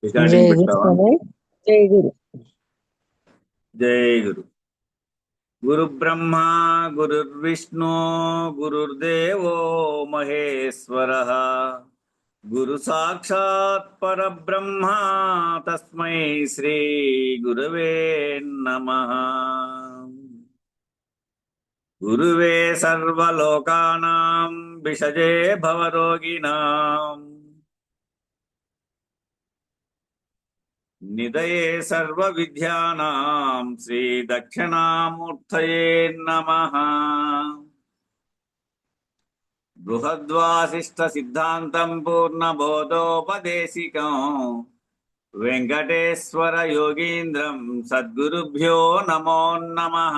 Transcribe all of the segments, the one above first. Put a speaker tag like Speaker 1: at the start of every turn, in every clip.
Speaker 1: Recording
Speaker 2: జై గురు
Speaker 1: పెట్టావా?
Speaker 2: స్వామి. జై గురు.
Speaker 1: జై గురు. గురు బ్రహ్మ గురుర్విష్ణు గురుర్దేవో మహేశ్వర. గురు సాక్షాత్ పరబ్రహ్మ తస్మై శ్రీ గురవే నమః. గురువే సర్వలోకానాం విషజే భవరోగిణాం నిదయే సర్వ విద్యానాం శ్రీ దక్షిణామూర్తయే నమః. బృహద్వాసిష్ట సిద్ధాంతం పూర్ణబోధోపదేశికం వెంకటేశ్వర యోగీంద్రం సద్గురుభ్యో నమో నమః.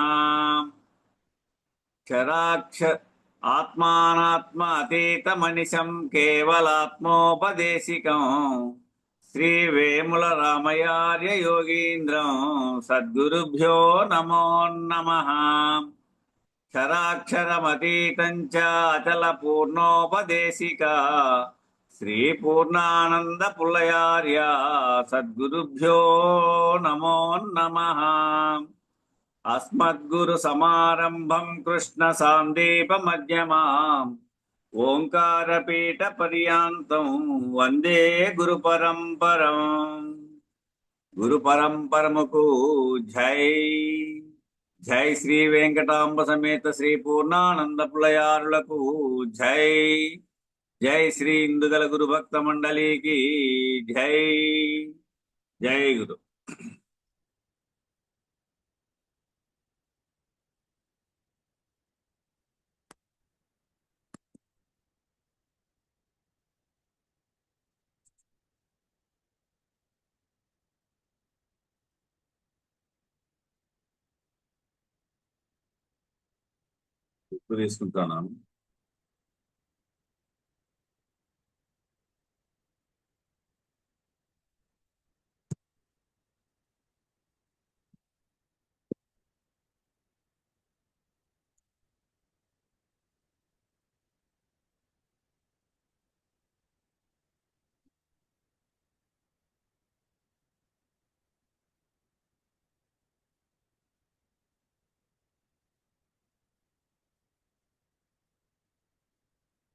Speaker 1: క్షరాక్ష ఆత్మానాత్మ అతీతమనిశం కేవలాత్మోపదేశికం శ్రీ వేముల రామయార్య యోగీంద్రం సద్గురుభ్యో నమో నమః. క్షరాక్షరమతీతం చ అచల పూర్ణోపదేశిక శ్రీ పూర్ణానంద పుల్లయార్య సద్గురుభ్యో నమో నమః. అస్మద్గురు సమారంభం కృష్ణ సాందీప మధ్యమాం ఓంకారపీఠ పర్యాంతం వందే గురు పరంపరం. గురు పరంపరముకు జై. జై శ్రీ వెంకటాంబ సమేత శ్రీ పూర్ణానంద పులయారులకు జై. జై శ్రీ ఇందుగల గురు భక్త మండలికి జై. జై గురు. ఉప్పు తీసుకుంటాను.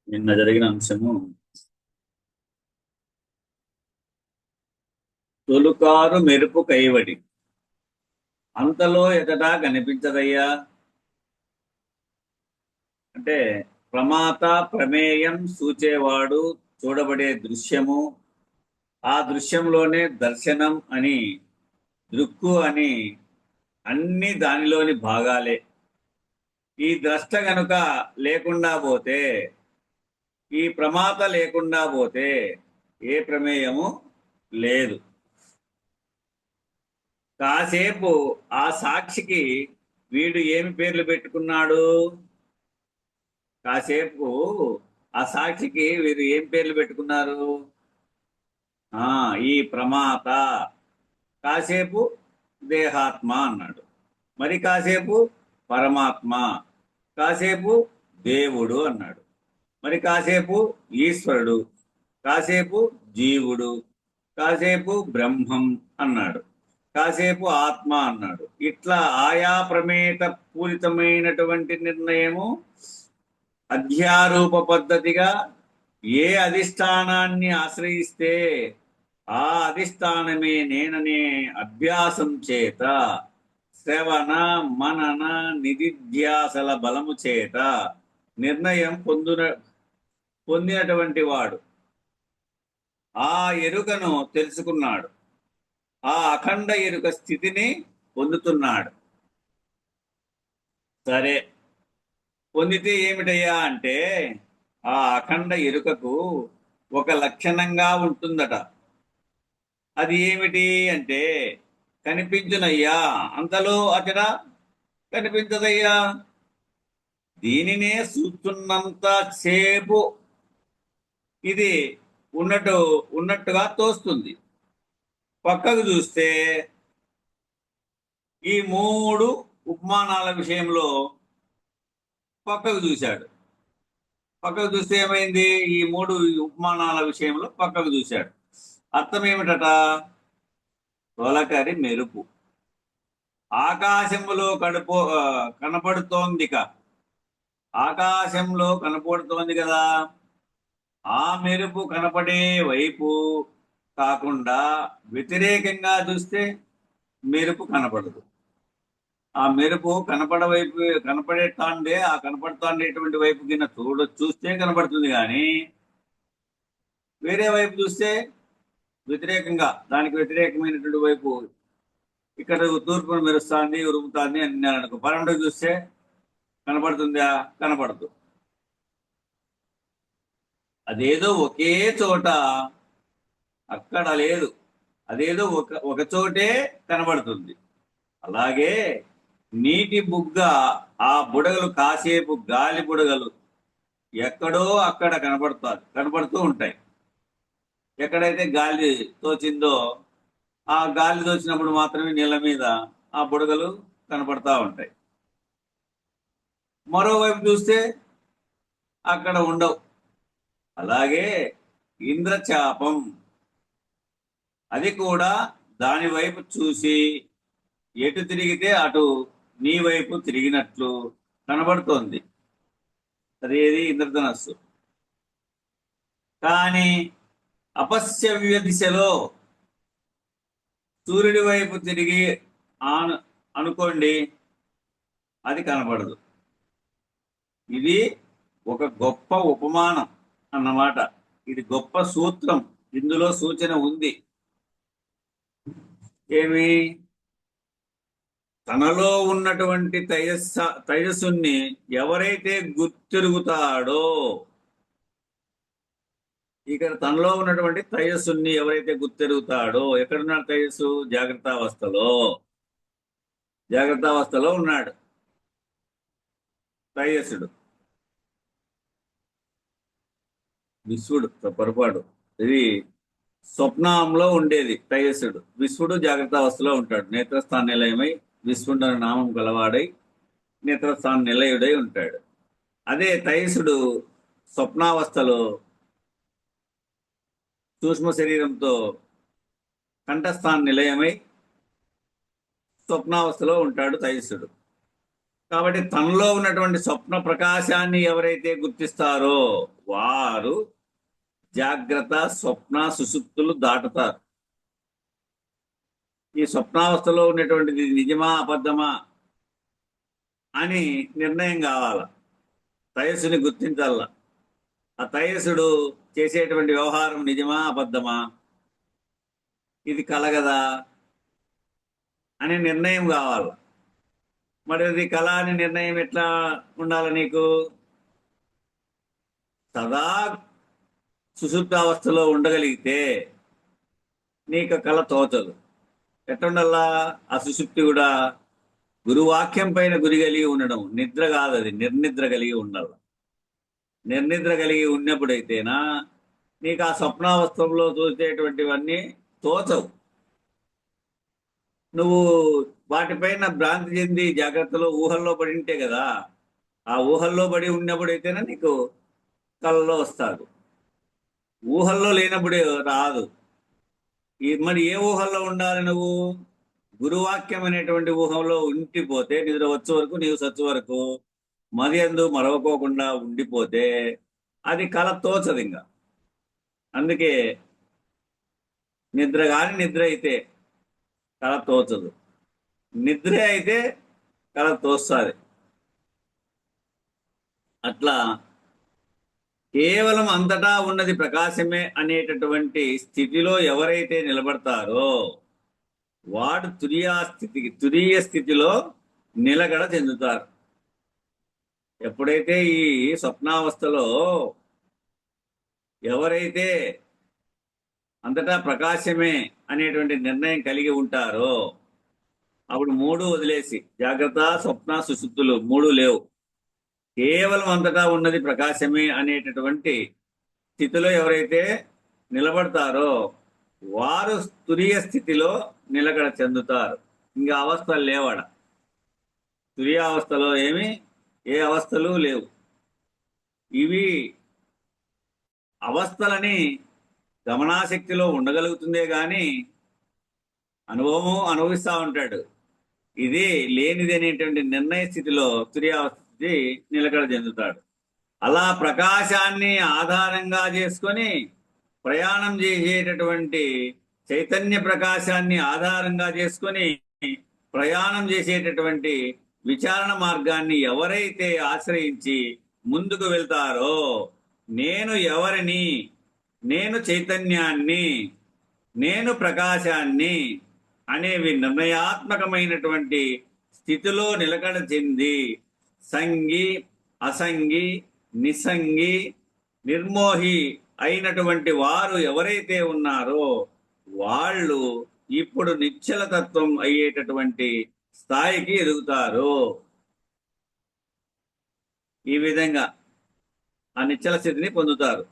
Speaker 1: నిన్న జరిగిన అంశము తొలుకారు మెరుపు కైవడి అంతలో ఎతటా కనిపించదయ్యా. అంటే ప్రమాత ప్రమేయం సూచేవాడు చూడబడే దృశ్యము, ఆ దృశ్యంలోనే దర్శనం అని, దృక్కు అని, అన్ని దానిలోని భాగాలే. ఈ ద్రష్ట గనుక లేకుండా పోతే, ఈ ప్రమాత లేకుండా పోతే ఏ ప్రమేయము లేదు. కాసేపు ఆ సాక్షికి వీడు ఏమి పేర్లు పెట్టుకున్నాడు? కాసేపు ఆ సాక్షికి వీరు ఏం పేర్లు పెట్టుకున్నారు? ఈ ప్రమాత. కాసేపు దేహాత్మ అన్నాడు, మరి కాసేపు పరమాత్మ, కాసేపు దేవుడు అన్నాడు, మరి కాసేపు ఈశ్వరుడు, కాసేపు జీవుడు, కాసేపు బ్రహ్మం అన్నాడు, కాసేపు ఆత్మ అన్నాడు. ఇట్లా ఆయా ప్రమేత పూరితమైనటువంటి నిర్ణయము అధ్యారూప పద్ధతిగా ఏ అధిష్టానాన్ని ఆశ్రయిస్తే ఆ అధిష్టానమే నేననే అభ్యాసం చేత, శ్రవణ మనన నిధిధ్యాసల బలము చేత నిర్ణయం పొందినటువంటి వాడు ఆ ఎరుకను తెలుసుకున్నాడు, ఆ అఖండ ఎరుక స్థితిని పొందుతున్నాడు. సరే, పొందితే ఏమిటయ్యా అంటే ఆ అఖండ ఎరుకకు ఒక లక్షణంగా ఉంటుందట. అది ఏమిటి అంటే కనిపించునయ్యా, అంతలో అచట కనిపించదయ్యా. దీనినే చూస్తున్నంత సేపు ఇది ఉన్నట్టుగా తోస్తుంది. పక్కకు చూస్తే ఈ మూడు ఉపమానాల విషయంలో పక్కకు చూశాడు. పక్కకు చూస్తే ఏమైంది? ఈ మూడు ఉపమానాల విషయంలో పక్కకు చూశాడు. అర్థం ఏమిటట? తొలకరి మెరుపు ఆకాశములో కనపడుతోందిక. ఆకాశంలో కనపడుతోంది కదా, ఆ మెరుపు కనపడే వైపు కాకుండా వ్యతిరేకంగా చూస్తే మెరుపు కనపడదు. ఆ మెరుపు కనపడేటాండే ఆ కనపడుతాండేటువంటి వైపు కింద చూస్తే కనపడుతుంది కానీ వేరే వైపు చూస్తే వ్యతిరేకంగా, దానికి వ్యతిరేకమైనటువంటి వైపు, ఇక్కడ తూర్పును మెరుస్తుంది ఉరుముతుంది అని నేను అనుకో, పరమడు చూస్తే కనపడుతుందా? కనపడదు. అదేదో ఒకే చోట అక్కడ లేదు, అదేదో ఒక చోటే కనబడుతుంది. అలాగే నీటి బుగ్గ, ఆ బుడగలు కాసేపు గాలి బుడగలు ఎక్కడో అక్కడ కనబడుతూ ఉంటాయి. ఎక్కడైతే గాలి తోచిందో ఆ గాలి తోచినప్పుడు మాత్రమే నీళ్ళ మీద ఆ బుడగలు కనపడతా ఉంటాయి. మరోవైపు చూస్తే అక్కడ ఉండవు. అలాగే ఇంద్రచాపం, అది కూడా దాని వైపు చూసి ఎటు తిరిగితే అటు నీ వైపు తిరిగినట్లు కనబడుతోంది. అదేది ఇంద్రధనస్సు. కానీ అపశ్యవ్య దిశలో సూర్యుడి వైపు తిరిగి అనుకోండి, అది కనబడదు. ఇది ఒక గొప్ప ఉపమానం అన్నమాట. ఇది గొప్ప సూత్రం. ఇందులో సూచన ఉంది. ఏమి? తనలో ఉన్నటువంటి తైజస్సుని ఎవరైతే గుర్తిరుగుతాడో, ఇక్కడ తనలో ఉన్నటువంటి తైజస్సుని ఎవరైతే గుర్తిరుగుతాడో, ఎక్కడున్నాడు తైజస్సు? జాగ్రత్తావస్థలో ఉన్నాడు తైజస్సుడు. విశ్వడు పొరపాటు, ఇది స్వప్నంలో ఉండేది తైజస్సుడు. విశ్వడు జాగ్రత్తావస్థలో ఉంటాడు. నేత్రస్థాన నిలయమై విశ్వడు అనే నామం గలవాడై నేత్రస్థాన నిలయుడై ఉంటాడు. అదే తైజస్సుడు స్వప్నావస్థలో సూక్ష్మ శరీరంతో కంఠస్థాన నిలయమై స్వప్నావస్థలో ఉంటాడు తైజస్సుడు. కాబట్టి తనలో ఉన్నటువంటి స్వప్న ప్రకాశాన్ని ఎవరైతే గుర్తిస్తారో వారు జాగ్రత్త, స్వప్న, సుషుప్తులు దాటుతారు. ఈ స్వప్నావస్థలో ఉన్నటువంటిది నిజమా అబద్ధమా అని నిర్ణయం కావాల. తైజస్సుని గుర్తించాల. ఆ తైజస్సుడు చేసేటువంటి వ్యవహారం నిజమా అబద్ధమా, ఇది కలగదా అనే నిర్ణయం కావాలి. మరి అది కళ అని నిర్ణయం ఎట్లా ఉండాలి? నీకు సదా సుషుప్తావస్థలో ఉండగలిగితే నీకు కళ తోచదు. ఎట్లుండల్లా? ఆ సుషుప్తి కూడా గురువాక్యం పైన గురి కలిగి ఉండడం. నిద్ర కాదు, అది నిర్నిద్ర కలిగి ఉండాలి. నిర్నిద్ర కలిగి ఉన్నప్పుడైతేనా నీకు ఆ స్వప్నావస్థలో చూసేటువంటివన్నీ తోచవు. నువ్వు వాటిపైన భ్రాంతి చెంది జాగ్రత్తలో ఊహల్లో పడి ఉంటే కదా, ఆ ఊహల్లో పడి ఉన్నప్పుడైతేనే నీకు కళలో వస్తాడు. ఊహల్లో లేనప్పుడే రాదు. మరి ఏ ఊహల్లో ఉండాలి నువ్వు? గురువాక్యం అనేటువంటి ఊహంలో ఉండిపోతే, నిద్ర వచ్చే వరకు నీవు సచ్చు వరకు మది అందు మరవకోకుండా ఉండిపోతే అది కళ తోచదు. ఇంకా అందుకే నిద్ర అయితే కళ తోచదు, నిద్ర అయితే కళ తోస్తుంది. అట్లా కేవలం అంతటా ఉన్నది ప్రకాశమే అనేటటువంటి స్థితిలో ఎవరైతే నిలబడతారో వాడు తురీయ స్థితిలో నిలకడ చెందుతారు. ఎప్పుడైతే ఈ స్వప్నావస్థలో ఎవరైతే అంతటా ప్రకాశమే అనేటువంటి నిర్ణయం కలిగి ఉంటారో అప్పుడు మూడు వదిలేసి, జాగ్రత్త, స్వప్న, సుషుప్తులు మూడు లేవు, కేవలం అంతటా ఉన్నది ప్రకాశమే అనేటటువంటి స్థితిలో ఎవరైతే నిలబడతారో వారు తురీయ స్థితిలో నిలకడ చెందుతారు. ఇంకా అవస్థలు లేవాడ. తురీయావస్థలో ఏ అవస్థలు లేవు. ఇవి అవస్థలని గమనాశక్తిలో ఉండగలుగుతుందే గాని అనుభవము అనుభవిస్తూ ఉంటాడు. ఇది లేనిది అనేటువంటి నిర్ణయ స్థితిలో తుర్యావస్థి నిలకడ చెందుతాడు. అలా ప్రకాశాన్ని ఆధారంగా చేసుకొని ప్రయాణం చేసేటటువంటి చైతన్య ప్రకాశాన్ని ఆధారంగా చేసుకొని ప్రయాణం చేసేటటువంటి విచారణ మార్గాన్ని ఎవరైతే ఆశ్రయించి ముందుకు వెళ్తారో, నేను ఎవరిని, నేను చైతన్యాన్ని, నేను ప్రకాశాన్ని అనేవి నిర్ణయాత్మకమైనటువంటి స్థితిలో నిలకడ చెంది సంగి, అసంగి, నిసంగి, నిర్మోహి అయినటువంటి వారు ఎవరైతే ఉన్నారో వాళ్ళు ఇప్పుడు నిశ్చల తత్వం అయ్యేటటువంటి స్థాయికి ఎదుగుతారు. ఈ విధంగా ఆ నిశ్చల స్థితిని పొందుతారు.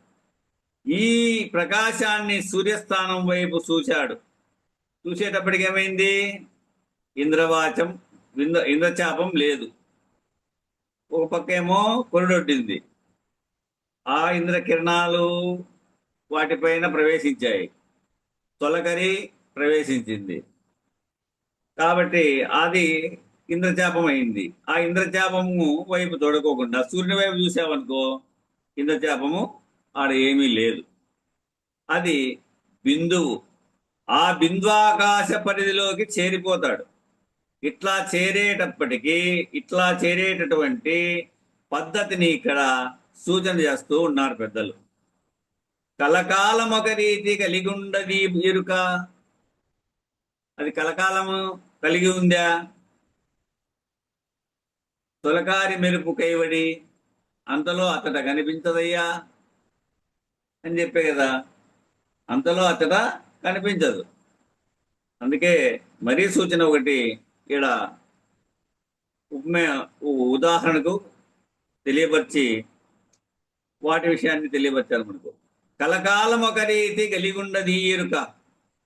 Speaker 1: ఈ ప్రకాశాన్ని సూర్యస్థానం వైపు చూశాడు. చూసేటప్పటికి ఏమైంది? ఇంద్రవాచం, ఇంద్రచాపం లేదు. ఒక పక్కేమో కొరడొడ్డింది. ఆ ఇంద్రకిరణాలు వాటిపైన ప్రవేశించాయి. తొలకరి ప్రవేశించింది. కాబట్టి అది ఇంద్రచాపం అయింది. ఆ ఇంద్రచాపము వైపు తొడకోకుండా సూర్యుని వైపు చూసావనుకో, ఇంద్రచాపము ఆడ ఏమీ లేదు. అది బిందువు. ఆ బిందువాకాశ పరిధిలోకి చేరిపోతాడు. ఇట్లా చేరేటటువంటి పద్ధతిని ఇక్కడ సూచన చేస్తూ ఉన్నారు పెద్దలు. కలకాలం ఒక రీతి కలిగి ఉండది ఎరుక. అది కలకాలము కలిగి ఉందా? తొలకారి మెరుపు కైవడి అంతలో అతడ కనిపించదయ్యా అని చెప్పే కదా. అంతలో అతడ కనిపించదు. అందుకే మరీ సూచన ఒకటి ఇక్కడ ఉదాహరణకు తెలియపరిచి వాటి విషయాన్ని తెలియపరిచారు మనకు. కలకాలం ఒక రీతి కలిగి ఉండది ఈ ఎరుక.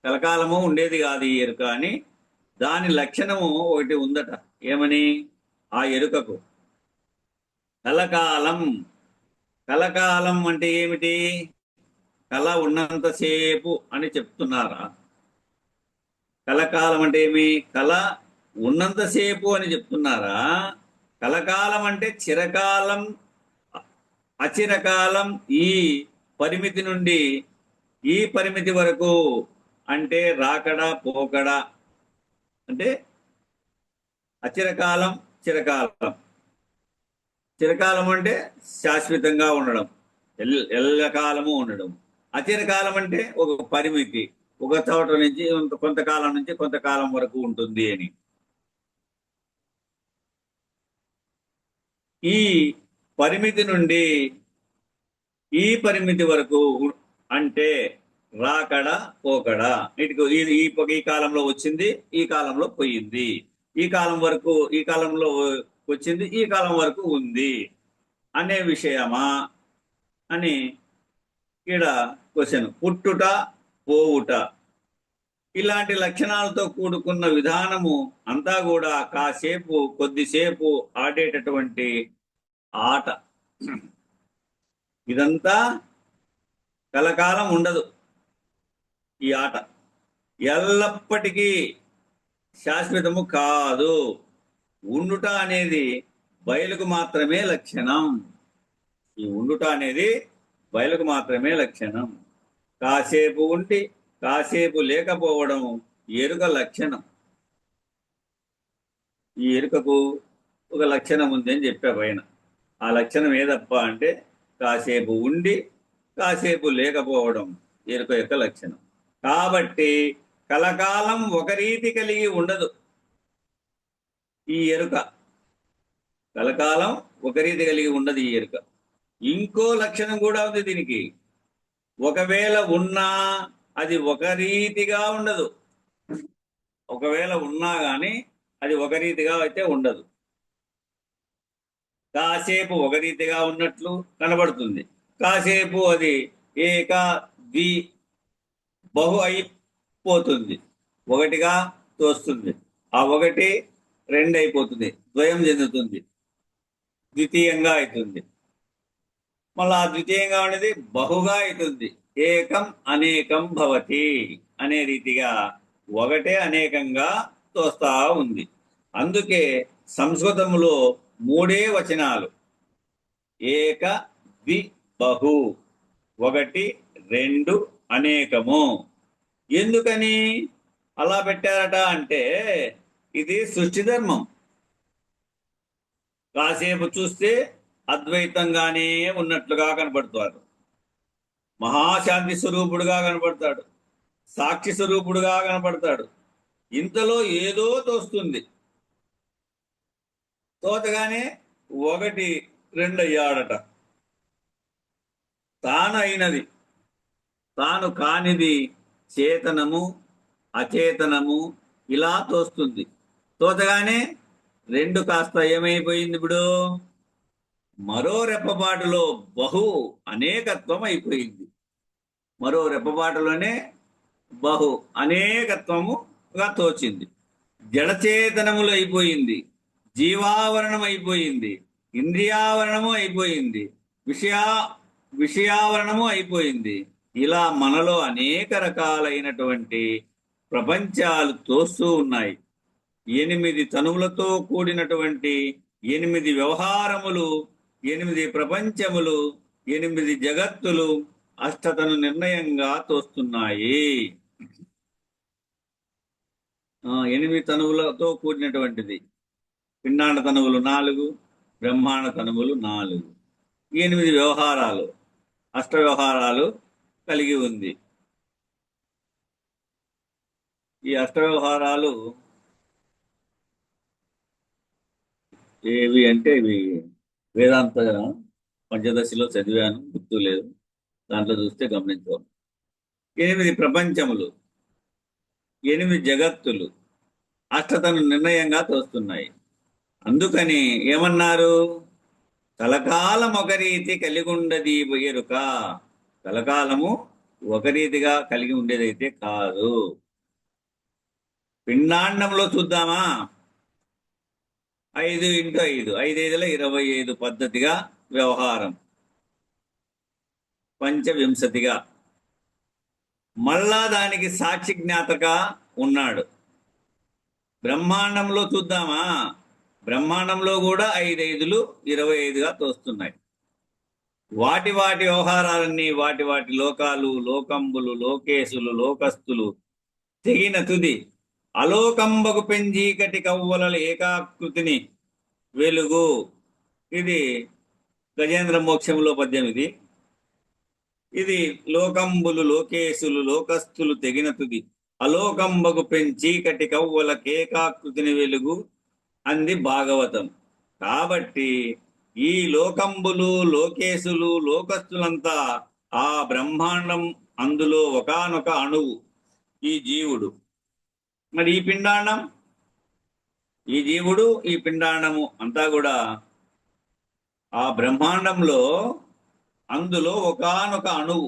Speaker 1: కలకాలము ఉండేది కాదు ఈ ఎరుక అని దాని లక్షణము ఒకటి ఉందట. ఏమని? ఆ ఎరుకకు కలకాలం. కలకాలం అంటే ఏమిటి? కళ ఉన్నంతసేపు అని చెప్తున్నారా? కలకాలం అంటే ఏమి? కళ ఉన్నంతసేపు అని చెప్తున్నారా? కలకాలం అంటే చిరకాలం, అచిరకాలం, ఈ పరిమితి నుండి ఈ పరిమితి వరకు అంటే రాకడా పోకడా. అంటే అచిరకాలం, చిరకాలం. చిరకాలం అంటే శాశ్వతంగా ఉండడం, ఎల్లకాలము ఉండడం. అచిరకాలం అంటే ఒక పరిమితి, ఒక చోట నుంచి కొంతకాలం నుంచి కొంతకాలం వరకు ఉంటుంది అని. ఈ పరిమితి నుండి ఈ పరిమితి వరకు అంటే రాకడ పోకడ. ఈ కాలంలో వచ్చింది, ఈ కాలంలో పోయింది. ఈ కాలం వరకు ఈ కాలంలో వచ్చింది, ఈ కాలం వరకు ఉంది అనే విషయమా అని ఇక్కడ క్వశ్చన్. పుట్టుట, పోవుట, ఇలాంటి లక్షణాలతో కూడుకున్న విధానము అంతా కూడా కాసేపు కొద్దిసేపు ఆడేటటువంటి ఆట. ఇదంతా కలకాలం ఉండదు. ఈ ఆట ఎల్లప్పటికీ శాశ్వతము కాదు. ఉండుట అనేది బయలుకు మాత్రమే లక్షణం. ఈ ఉండుట అనేది బయలుకు మాత్రమే లక్షణం. కాసేపు ఉండి కాసేపు లేకపోవడం ఎరుక లక్షణం. ఈ ఎరుకకు ఒక లక్షణం ఉంది అని చెప్పా పైన. ఆ లక్షణం ఏదప్ప అంటే కాసేపు ఉండి కాసేపు లేకపోవడం ఎరుక యొక్క లక్షణం. కాబట్టి కలకాలం ఒక రీతి కలిగి ఉండదు ఈ ఎరుక. కలకాలం ఒక రీతి కలిగి ఉండదు ఈ ఎరుక. ఇంకో లక్షణం కూడా ఉంది దీనికి. ఒకవేళ ఉన్నా అది ఒక రీతిగా ఉండదు. ఒకవేళ ఉన్నా కానీ అది ఒక రీతిగా అయితే ఉండదు. కాసేపు ఒక రీతిగా ఉన్నట్లు కనబడుతుంది, కాసేపు అది ఏక ద్వి బహు అయిపోతుంది, ఒకటిగా తోస్తుంది. ఆ ఒకటి రెండు అయిపోతుంది, ద్వయం చెందుతుంది, ద్వితీయంగా అవుతుంది. మళ్ళీ ఆ ద్వితీయంగా ఉండేది బహుగా అవుతుంది, ఏకం అనేకం భవతి అనే రీతిగా ఒకటే అనేకంగా తోస్తా ఉంది. అందుకే సంస్కృతంలో మూడే వచనాలు: ఏక, ద్వి, బహు. ఒకటి, రెండు, అనేకము. ఎందుకని అలా పెట్టారట అంటే ఇది సృష్టి ధర్మం. కాసేపు చూస్తే అద్వైతంగానే ఉన్నట్లుగా కనపడతాడు, మహాశాంతి స్వరూపుడుగా కనపడతాడు, సాక్షి స్వరూపుడుగా కనపడతాడు. ఇంతలో ఏదో తోస్తుంది, తోచగానే ఒకటి రెండు అయ్యాడట. తాను అయినది తాను కానిది చేతనము అచేతనము ఇలా తోస్తుంది. తోచగానే రెండు కాస్త ఏమైపోయింది? ఇప్పుడు మరో రెప్పపాటులో బహు అనేకత్వం అయిపోయింది. మరో రెప్పపాటులోనే బహు అనేకత్వముగా తోచింది. జడచేతనములు అయిపోయింది, జీవావరణం అయిపోయింది, ఇంద్రియావరణము అయిపోయింది, విషయావరణము అయిపోయింది. ఇలా మనలో అనేక రకాలైనటువంటి ప్రపంచాలు తోస్తూ ఉన్నాయి. 8 తనువులతో కూడినటువంటి 8 వ్యవహారములు, 8 ప్రపంచములు, 8 జగత్తులు అష్టతను నిర్ణయంగా తోస్తున్నాయి. 8 తనువులతో కూడినటువంటిది. పిండాండ తనువులు 4, బ్రహ్మాండ తనువులు 4. 8 వ్యవహారాలు, అష్ట వ్యవహారాలు కలిగి ఉంది. ఈ అష్ట వ్యవహారాలు ఏవి అంటే ఇవి వేదాంత పంచదశలో చదివాను, గుర్తు లేదు. దాంట్లో చూస్తే గమనించవచ్చు. 8 ప్రపంచములు, 8 జగత్తులు అష్టతను నిర్ణయంగా తోస్తున్నాయి. అందుకని ఏమన్నారు? కలకాలం ఒక రీతి కలిగి ఉండది ఎరుక. కలకాలము ఒక రీతిగా కలిగి ఉండేదైతే కాదు. పిండాండంలో చూద్దామా? 5 x 5, 5 × 25 పద్ధతిగా వ్యవహారం, పంచవింశతిగా. మళ్ళా దానికి సాక్షి జ్ఞాతగా ఉన్నాడు. బ్రహ్మాండంలో చూద్దామా? బ్రహ్మాండంలో కూడా 5 × 5 25గా తోస్తున్నాయి. వాటి వ్యవహారాలన్నీ, వాటి లోకాలు, లోకంబులు, లోకేశులు, లోకస్తులు తెగిన తుది అలోకంబకు పెంజీకటి కవ్వలల ఏకాకృతిని వెలుగు. ఇది గజేంద్ర మోక్షంలో పద్యం. ఇది లోకంబులు, లోకేశులు, లోకస్తులు తెగిన తుది అలోకంబకు పెంచీకటి కవ్వలకేకాకృతిని వెలుగు అంది భాగవతం. కాబట్టి ఈ లోకంబులు, లోకేశులు, లోకస్తులంతా ఆ బ్రహ్మాండం, అందులో ఒకానొక అణువు ఈ జీవుడు. మరి ఈ పిండాండం, ఈ జీవుడు, ఈ పిండాండము అంతా కూడా ఆ బ్రహ్మాండంలో, అందులో ఒకానొక అణువు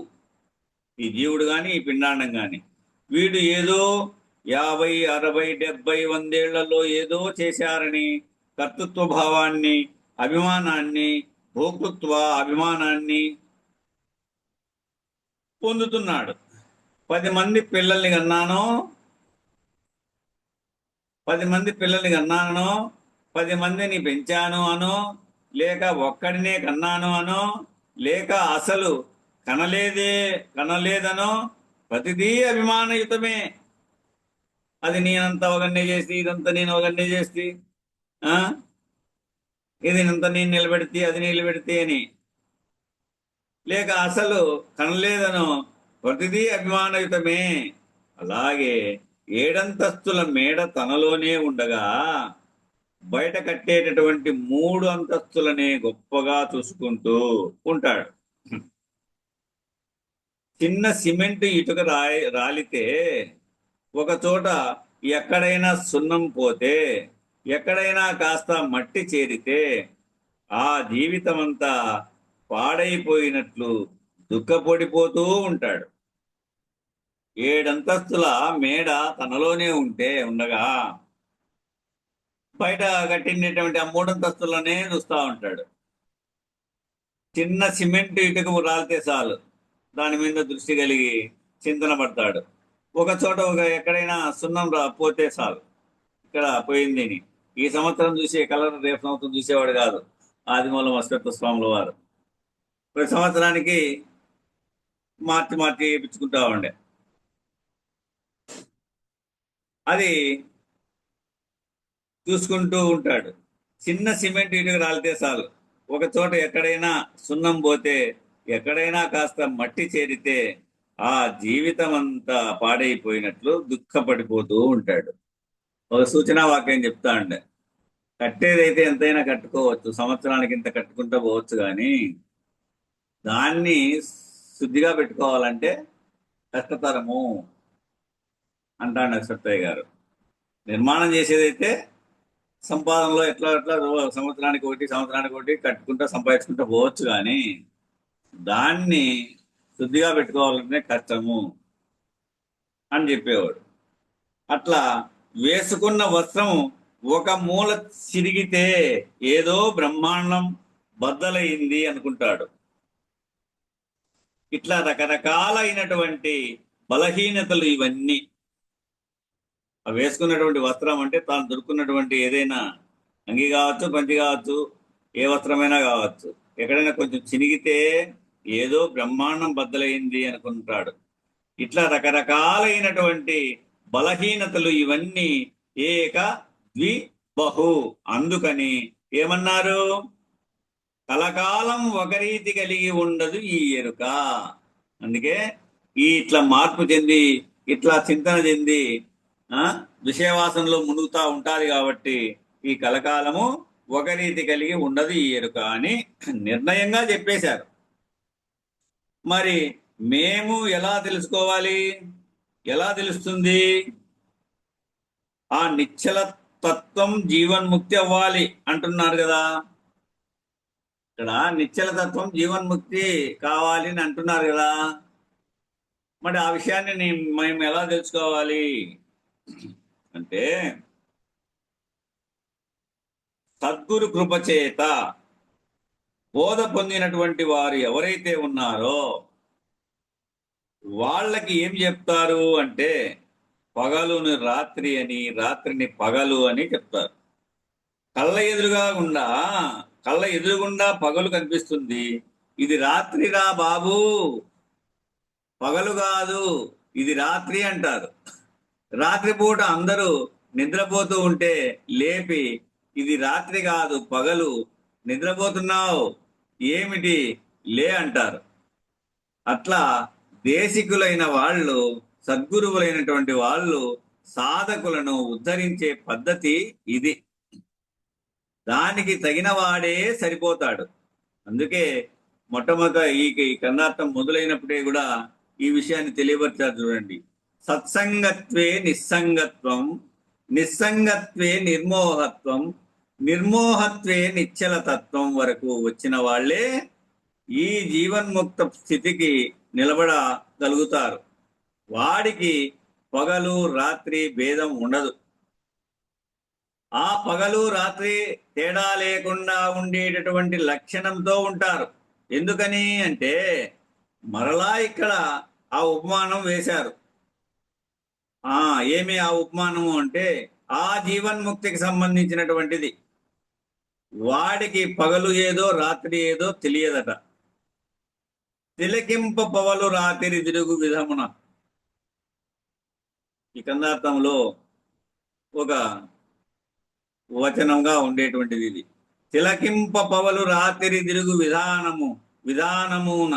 Speaker 1: ఈ జీవుడు గాని, ఈ పిండాండం గాని. వీడు ఏదో 50, 60, 70, 100 ఏళ్లలో ఏదో చేశారని కర్తృత్వ భావాన్ని, అభిమానాన్ని, భోక్తృత్వ అభిమానాన్ని పొందుతున్నాడు. 10 మంది పిల్లల్ని కన్నానో, 10 మంది పిల్లల్ని కన్నానో, 10 మందిని పెంచాను అనో, లేక ఒక్కడినే కన్నాను అనో, లేక అసలు కనలేదనో, ప్రతిదీ అభిమానయుతమే. అది నేనంత ఒకనే చేసి, ఇదంతా నేను ఒకనే చేసి, ఇది ఇంత నేను నిలబెడితే, అది నిలబెడితే అని. లేక అసలు కనలేదనో, ప్రతిదీ అభిమానయుతమే. అలాగే 7 అంతస్తుల మేడ తనలోనే ఉండగా బయట కట్టేటటువంటి 3 అంతస్తులనే గొప్పగా చూసుకుంటూ ఉంటాడు. చిన్న సిమెంట్ ఇటుక రాలితే, ఒక చోట ఎక్కడైనా సున్నం పోతే, ఎక్కడైనా కాస్త మట్టి చేరితే ఆ జీవితమంతా పాడైపోయినట్లు దుఃఖపడిపోతూ ఉంటాడు. 7 అంతస్తుల మేడ తనలోనే ఉండగా బయట కట్టినటువంటి ఆ 3 అంతస్తులనే చూస్తూ ఉంటాడు. చిన్న సిమెంట్ ఇటుక రాలితే చాలు, దాని మీద దృష్టి కలిగి చింతన పడతాడు. ఒక చోట ఎక్కడైనా సున్నం పోతే చాలు, ఇక్కడ పోయింది అని ఈ సంవత్సరం చూసే కలర్ రేపు సంవత్సరం చూసేవాడు కాదు ఆదిమూలం అశ్వత్థ స్వాముల వారు. ప్రతి సంవత్సరానికి మార్చి మార్చి వేయించుకుంటా ఉండే. అది చూసుకుంటూ ఉంటాడు. చిన్న సిమెంట్ ఇటుక రాలితే చాలు, ఒక చోట ఎక్కడైనా సున్నం పోతే, ఎక్కడైనా కాస్త మట్టి చేరితే ఆ జీవితం అంతా పాడైపోయినట్లు దుఃఖపడిపోతూ ఉంటాడు. ఒక సూచనా వాక్యం చెప్తా ఉండే, కట్టేదైతే ఎంతైనా కట్టుకోవచ్చు, సంవత్సరానికి ఇంత కట్టుకుంటూ పోవచ్చు, కానీ దాన్ని శుద్ధిగా పెట్టుకోవాలంటే కష్టతరము అంటాడు సత్తయ్య గారు. నిర్మాణం చేసేదైతే సంపాదనలో ఎట్లా ఎట్లా సంవత్సరానికి ఒకటి కట్టుకుంటా సంపాదించుకుంటా పోవచ్చు, కానీ దాన్ని శుద్ధిగా పెట్టుకోవాలంటే కష్టము అని చెప్పేవాడు. అట్లా వేసుకున్న వస్త్రం ఒక మూల చిరిగితే ఏదో బ్రహ్మాండం బద్దలైంది అనుకుంటాడు. ఇట్లా రకరకాలైనటువంటి బలహీనతలు ఇవన్నీ. వేసుకున్నటువంటి వస్త్రం అంటే తాను దొరుకున్నటువంటి ఏదైనా అంగి కావచ్చు, పంచి కావచ్చు, ఏ వస్త్రమైనా కావచ్చు, ఎక్కడైనా కొంచెం చినిగితే ఏదో బ్రహ్మాండం బద్దలైంది అనుకుంటాడు. ఇట్లా రకరకాలైనటువంటి బలహీనతలు ఇవన్నీ ఏక ద్వి బహు. అందుకని ఏమన్నారు? కలకాలం ఒక రీతి కలిగి ఉండదు ఈ ఎరుక. అందుకే ఇట్లా మార్పు చెంది, ఇట్లా చింతన చెంది విషయవాసనలో మునుగుతా ఉంటాది కాబట్టి ఈ కలకాలము ఒక రీతి కలిగి ఉండదు ఈ ఎరుక అని నిర్ణయంగా చెప్పేశారు. మరి మేము ఎలా తెలుసుకోవాలి? ఎలా తెలుస్తుంది? ఆ నిశ్చల తత్వం జీవన్ముక్తి అవ్వాలి అంటున్నారు కదా. ఇక్కడ నిశ్చల తత్వం జీవన్ముక్తి కావాలి అని అంటున్నారు కదా. మరి ఆ విషయాన్ని మేము ఎలా తెలుసుకోవాలి అంటే, సద్గురు కృపచేత బోధ పొందినటువంటి వారు ఎవరైతే ఉన్నారో వాళ్ళకి ఏం చెప్తారు అంటే, పగలుని రాత్రి అని, రాత్రిని పగలు అని చెప్తారు. కళ్ళ ఎదురుగుండా పగలు కనిపిస్తుంది, ఇది రాత్రిరా బాబు, పగలు కాదు, ఇది రాత్రి అంటారు. రాత్రిపూట అందరూ నిద్రపోతూ ఉంటే లేపి, ఇది రాత్రి కాదు పగలు, నిద్రపోతున్నావు ఏమిటి, లే అంటారు. అట్లా దేశికులైన వాళ్ళు, సద్గురువులైనటువంటి వాళ్ళు సాధకులను ఉద్ధరించే పద్ధతి ఇది. దానికి తగిన వాడే సరిపోతాడు. అందుకే మొట్టమొదట ఈ కన్నార్థం మొదలైనప్పుడే కూడా ఈ విషయాన్ని తెలియపరిచారు. చూడండి, సత్సంగత్వే నిస్సంగత్వం, నిస్సంగత్వే నిర్మోహత్వం, నిర్మోహత్వే నిశ్చలతత్వం వరకు వచ్చిన వాళ్ళే ఈ జీవన్ముక్త స్థితికి నిలబడగలుగుతారు. వాడికి పగలు రాత్రి భేదం ఉండదు. ఆ పగలు రాత్రి తేడా లేకుండా ఉండేటటువంటి లక్షణంతో ఉంటారు. ఎందుకని అంటే మరలా ఇక్కడ ఆ ఉపమానం వేశారు. ఏమి ఆ ఉపమానము అంటే, ఆ జీవన్ముక్తికి సంబంధించినటువంటిది. వాడికి పగలు ఏదో రాత్రి ఏదో తెలియదట. తిలకింప పవలు రాత్రి తిరుగు విధమున. ఈ కందార్థంలో ఒక వచనంగా ఉండేటువంటిది ఇది. తిలకింప పవలు రాత్రి తిరుగు విధానమున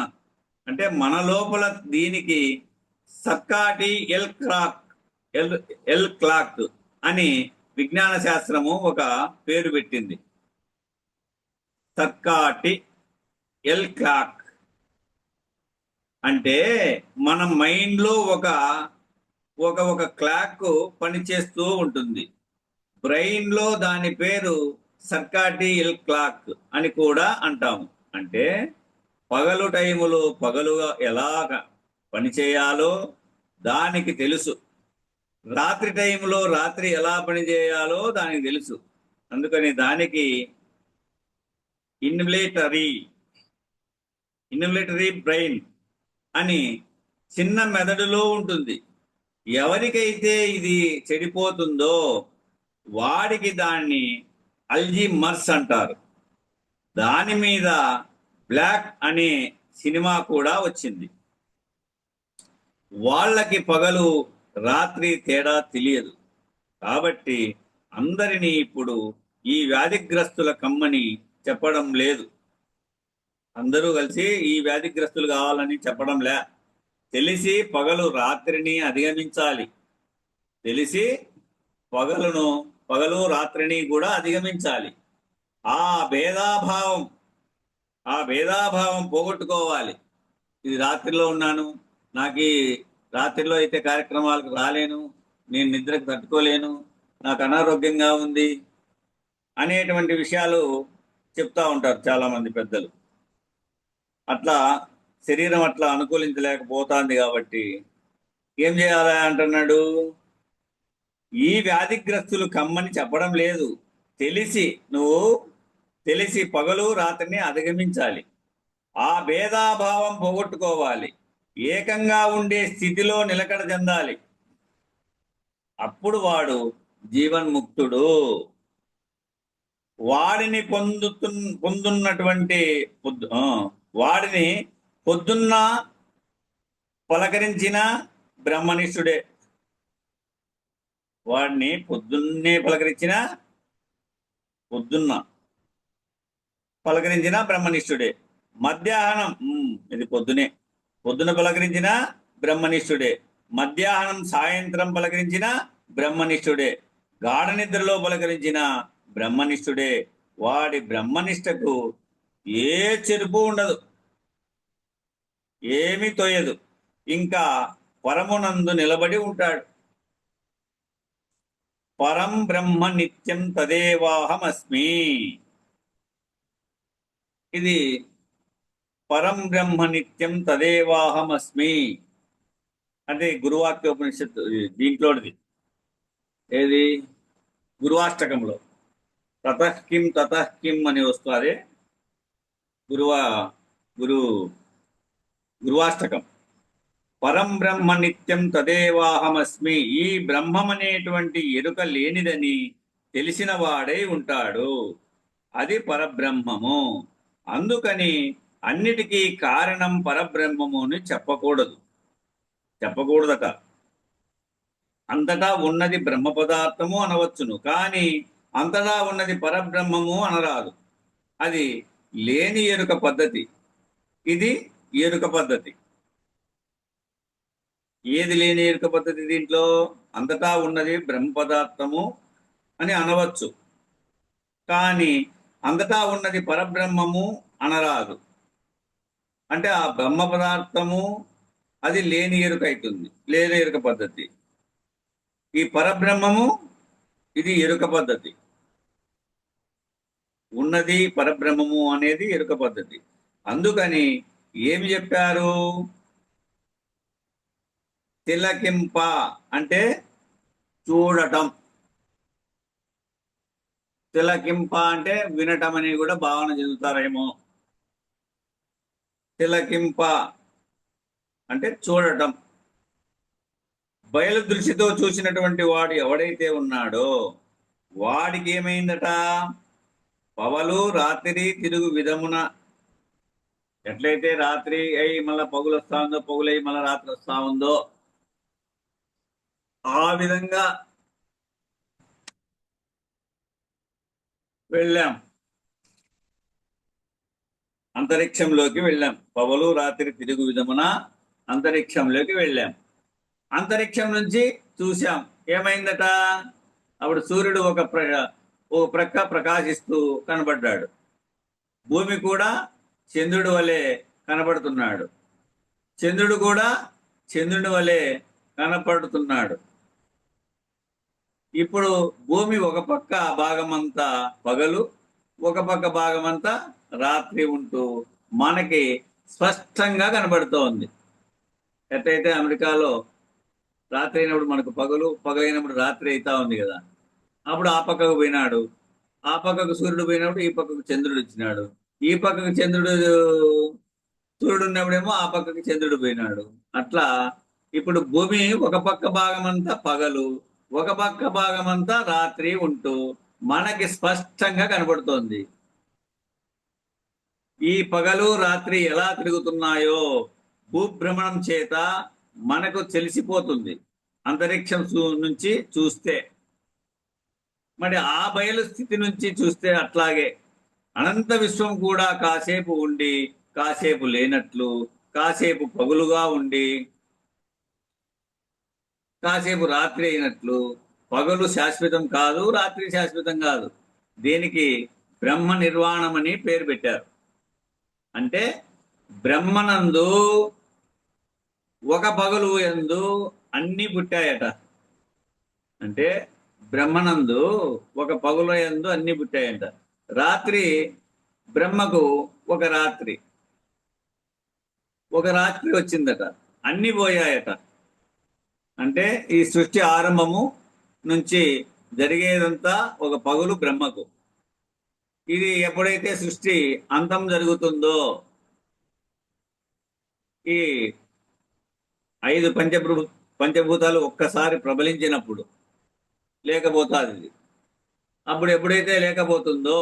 Speaker 1: అంటే మన లోపల దీనికి సర్కాటి ఎల్ క్లాక్ అని విజ్ఞాన శాస్త్రము ఒక పేరు పెట్టింది. సర్కాటి ఎల్ క్లాక్ అంటే మన మైండ్లో ఒక క్లాక్ పనిచేస్తూ ఉంటుంది. బ్రెయిన్లో దాని పేరు సర్కాటి ఎల్ క్లాక్ అని కూడా అంటాము. అంటే పగలు టైములో పగలుగా ఎలా పనిచేయాలో దానికి తెలుసు, రాత్రి టైంలో రాత్రి ఎలా పనిచేయాలో దానికి తెలుసు. అందుకని దానికి ఇన్వలేటరీ బ్రెయిన్ అని చిన్న మెదడులో ఉంటుంది. ఎవరికైతే ఇది చెడిపోతుందో వాడికి దాన్ని అల్జీమర్స్ అంటారు. దాని మీద బ్లాక్ అనే సినిమా కూడా వచ్చింది. వాళ్ళకి పగలు రాత్రి తేడా తెలియదు. కాబట్టి అందరినీ ఇప్పుడు ఈ వ్యాధిగ్రస్తుల కమ్మని చెప్పడం లేదు. అందరూ కలిసి ఈ వ్యాధిగ్రస్తులు కావాలని చెప్పడం లే. తెలిసి పగలు రాత్రిని అధిగమించాలి. తెలిసి పగలు రాత్రిని కూడా అధిగమించాలి. ఆ భేదాభావం పోగొట్టుకోవాలి. ఇది రాత్రిలో ఉన్నాను, నాకు ఈ రాత్రిలో అయితే కార్యక్రమాలకు రాలేను, నేను నిద్రకు తట్టుకోలేను, నాకు అనారోగ్యంగా ఉంది అనేటువంటి విషయాలు చెప్తా ఉంటారు చాలా మంది పెద్దలు. అట్లా శరీరం అట్లా అనుకూలించలేకపోతుంది. కాబట్టి ఏం చేయాలి అంటున్నాడు? ఈ వ్యాధిగ్రస్తులు కమ్మని చెప్పడం లేదు. తెలిసి పగలు రాత్రిని అధిగమించాలి. ఆ భేదాభావం పోగొట్టుకోవాలి. ఏకంగా ఉండే స్థితిలో నిలకడ చెందాలి. అప్పుడు వాడు జీవన్ముక్తుడు. వాడిని వాడిని పొద్దున్న పలకరించిన బ్రహ్మనిష్ఠుడే. వాడిని పొద్దున్న బ్రహ్మనిష్ఠుడే. మధ్యాహ్నం ఇది పొద్దున పలకరించిన బ్రహ్మనిష్ఠుడే. మధ్యాహ్నం సాయంత్రం పలకరించిన బ్రహ్మనిష్ఠుడే. గాఢ నిద్రలో పలకరించిన బ్రహ్మనిష్ఠుడే. వాడి బ్రహ్మనిష్టకు ఏ చెరుపు ఉండదు, ఏమీ తోయదు. ఇంకా పరమునందు నిలబడి ఉంటాడు. పరం బ్రహ్మ నిత్యం తదేవాహమస్మి. ఇది పరం బ్రహ్మ నిత్యం తదేవాహమస్మి అంటే గురువాక్యోపనిషత్తు దీంట్లోది. ఏది? గురువాష్టకంలో తతఃకిం అని వస్తుంది. గురువాష్టకం. పరం బ్రహ్మ నిత్యం తదేవాహమస్మి. ఈ బ్రహ్మం అనేటువంటి ఎరుక లేనిదని తెలిసిన వాడై ఉంటాడు. అది పరబ్రహ్మము. అందుకని అన్నిటికీ కారణం పరబ్రహ్మము అని చెప్పకూడదట. అంతటా ఉన్నది బ్రహ్మ పదార్థము అనవచ్చును, కానీ అంతటా ఉన్నది పరబ్రహ్మము అనరాదు. అది లేని ఎరుక పద్ధతి, ఇది ఎరుక పద్ధతి. ఏది లేని ఎరుక పద్ధతి? దీంట్లో అంతటా ఉన్నది బ్రహ్మ పదార్థము అని అనవచ్చు, కానీ అంతటా ఉన్నది పరబ్రహ్మము అనరాదు. అంటే ఆ బ్రహ్మ పదార్థము అది లేని ఎరుక అవుతుంది, లేని ఎరుక పద్ధతి. ఈ పరబ్రహ్మము ఇది ఎరుక పద్ధతి. ఉన్నది పరబ్రహ్మము అనేది ఎరుక పద్ధతి. అందుకని ఏమి చెప్పారు? తిలకింప అంటే చూడటం. తిలకింప అంటే వినటం అని కూడా భావన చెందుతారేమో. తిలకింప అంటే చూడటం. బయలు దృష్టితో చూసినటువంటి వాడు ఎవడైతే ఉన్నాడో వాడికి ఏమైందట? పవలు రాత్రి తిరుగు విధమున. ఎట్లయితే రాత్రి అయి మళ్ళా పగులు వస్తా ఉందో, పగులై మళ్ళా రాత్రి వస్తా ఉందో, ఆ విధంగా వెళ్ళాం, అంతరిక్షంలోకి వెళ్ళాం. పవలు రాత్రి తిరుగు విధమున అంతరిక్షంలోకి వెళ్ళాం. అంతరిక్షం నుంచి చూశాం, ఏమైందట? అప్పుడు సూర్యుడు ఒక ప్రక్క ప్రకాశిస్తూ కనబడ్డాడు. భూమి కూడా చంద్రుడి వలె కనబడుతున్నాడు. చంద్రుడు కూడా చంద్రుడి వలె కనపడుతున్నాడు. ఇప్పుడు భూమి ఒక పక్క భాగమంతా పగలు, ఒక పక్క భాగమంతా రాత్రి ఉంటూ మనకి స్పష్టంగా కనబడుతోంది. ఎట్లయితే అమెరికాలో రాత్రి అయినప్పుడు మనకు పగలైనప్పుడు రాత్రి అవుతా ఉంది కదా. అప్పుడు ఆ పక్కకు పోయినాడు, ఆ పక్కకు సూర్యుడు పోయినప్పుడు ఈ పక్కకు చంద్రుడు వచ్చినాడు, ఈ పక్కకు చంద్రుడు సూర్యుడు ఉన్నప్పుడేమో ఆ పక్కకి చంద్రుడు పోయినాడు. అట్లా ఇప్పుడు భూమి ఒక పక్క భాగమంతా పగలు, ఒక పక్క భాగమంతా రాత్రి ఉంటూ మనకి స్పష్టంగా కనబడుతోంది. ఈ పగలు రాత్రి ఎలా తిరుగుతున్నాయో భూభ్రమణం చేత మనకు తెలిసిపోతుంది అంతరిక్షం నుంచి చూస్తే. మరి ఆ బయలు స్థితి నుంచి చూస్తే అట్లాగే అనంత విశ్వం కూడా కాసేపు ఉండి కాసేపు లేనట్లు, కాసేపు పగులుగా ఉండి కాసేపు రాత్రి అయినట్లు. పగలు శాశ్వతం కాదు, రాత్రి శాశ్వతం కాదు. దీనికి బ్రహ్మ నిర్వాణం అని పేరు పెట్టారు. అంటే బ్రహ్మనందు ఒక పగలు యందు అన్ని పుట్టాయట. అంటే బ్రహ్మనందు ఒక పగుల యందు అన్ని పుట్టాయంట. రాత్రి బ్రహ్మకు ఒక రాత్రి వచ్చిందట, అన్ని పోయాయట. అంటే ఈ సృష్టి ఆరంభము నుంచి జరిగేదంతా ఒక పగులు బ్రహ్మకు. ఇది ఎప్పుడైతే సృష్టి అంతం జరుగుతుందో ఈ 5 పంచభూతాలు ఒక్కసారి ప్రబలించినప్పుడు లేకపోతుంది ఇది. అప్పుడు ఎప్పుడైతే లేకపోతుందో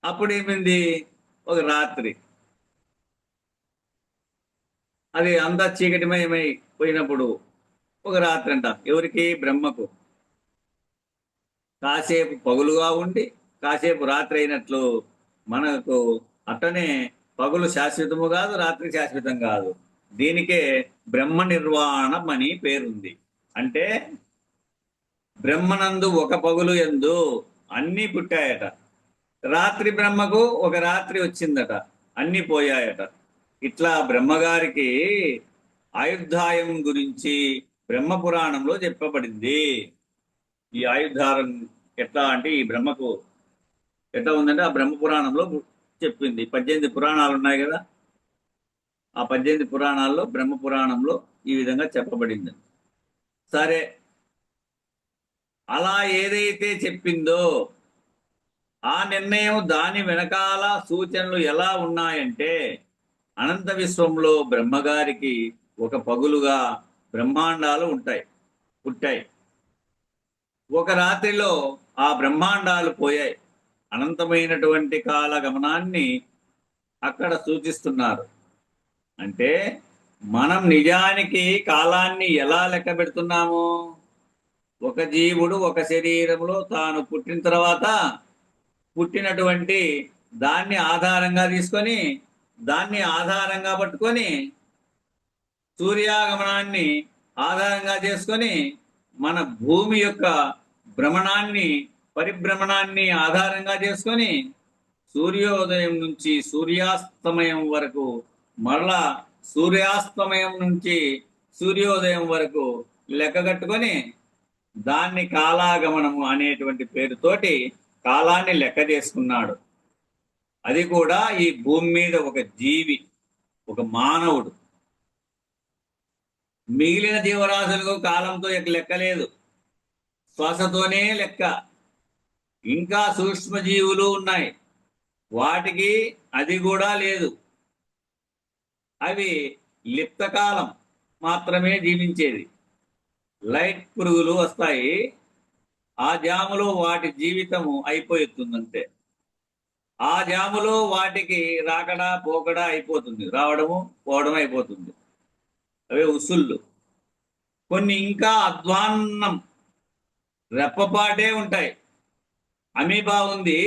Speaker 1: అప్పుడు ఏమైంది, ఒక రాత్రి. అది అంతా చీకటిమయమై పోయినప్పుడు ఒక రాత్రి అంట. ఎవరికి? బ్రహ్మకు. కాసేపు పగులుగా ఉండి కాసేపు రాత్రి అయినట్లు మనకు అట్టనే పగులు శాశ్వతము కాదు, రాత్రి శాశ్వతం కాదు. దీనికే బ్రహ్మ నిర్వాణం అని పేరుంది. అంటే బ్రహ్మనందు ఒక పగులు యందు అన్నీ పుట్టాయట. రాత్రి బ్రహ్మకు ఒక రాత్రి వచ్చిందట, అన్నీ పోయాయట. ఇట్లా బ్రహ్మగారికి ఆయుర్దాయం గురించి బ్రహ్మ పురాణంలో చెప్పబడింది. ఈ ఆయుర్ధారం ఎట్లా అంటే ఈ బ్రహ్మకు ఎట్లా ఉందంటే ఆ బ్రహ్మ పురాణంలో చెప్పింది. 18 పురాణాలు ఉన్నాయి కదా, ఆ 18 పురాణాల్లో బ్రహ్మ పురాణంలో ఈ విధంగా చెప్పబడింది. సరే, అలా ఏదైతే చెప్పిందో ఆ నిర్ణయం దాని వెనకాల సూచనలు ఎలా ఉన్నాయంటే అనంత విశ్వంలో బ్రహ్మగారికి ఒక పగులుగా బ్రహ్మాండాలు పుట్టాయి. ఒక రాత్రిలో ఆ బ్రహ్మాండాలు పోయాయి. అనంతమైనటువంటి కాల గమనాన్ని అక్కడ సూచిస్తున్నారు. అంటే మనం నిజానికి కాలాన్ని ఎలా లెక్క పెడుతున్నాము? ఒక జీవుడు ఒక శరీరంలో తాను పుట్టిన తర్వాత పుట్టినటువంటి దాన్ని ఆధారంగా తీసుకొని దాన్ని ఆధారంగా పట్టుకొని సూర్యాగమనాన్ని ఆధారంగా చేసుకొని మన భూమి యొక్క పరిభ్రమణాన్ని ఆధారంగా చేసుకొని సూర్యోదయం నుంచి సూర్యాస్తమయం వరకు, మరలా సూర్యాస్తమయం నుంచి సూర్యోదయం వరకు లెక్కగట్టుకొని దాన్ని కాలాగమనము అనేటువంటి పేరుతోటి కాలాన్ని లెక్క చేసుకున్నాడు. అది కూడా ఈ భూమి మీద ఒక జీవి, ఒక మానవుడు. మిగిలిన జీవరాశులకు కాలంతో లెక్కలేదు, శ్వాసతోనే లెక్క. ఇంకా సూక్ష్మజీవులు ఉన్నాయి, వాటికి అది కూడా లేదు. అవి లిప్తకాలం మాత్రమే జీవించేది. లైట్ పురుగులు వస్తాయి, ఆ జాములో వాటి జీవితము అయిపోతుందంటే ఆ జాములో వాటికి రాకడా పోకడా అయిపోతుంది, రావడము పోవడం అయిపోతుంది. అవే ఉసుళ్ళు. కొన్ని ఇంకా అధ్వాన్నం, రెప్పపాటే ఉంటాయి. అమీబా ఉంది,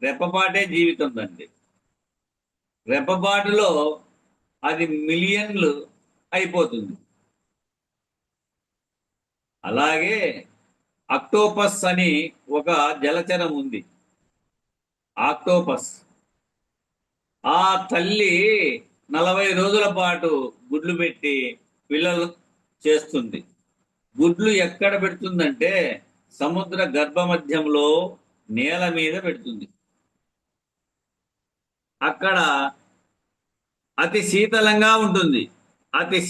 Speaker 1: రెప్పపాటే జీవితం దండి. రెప్పపాటులో అది మిలియన్లు అయిపోతుంది. అలాగే అక్టోపస్ అని ఒక జలచరం ఉంది. ఆక్టోపస్ ఆ తల్లి 40 రోజుల పాటు గుడ్లు పెట్టి పిల్లలు చేస్తుంది. గుడ్లు ఎక్కడ పెడుతుందంటే సముద్ర గర్భ మధ్యంలో నేల మీద పెడుతుంది. అక్కడ అతి శీతలంగా ఉంటుంది. అతి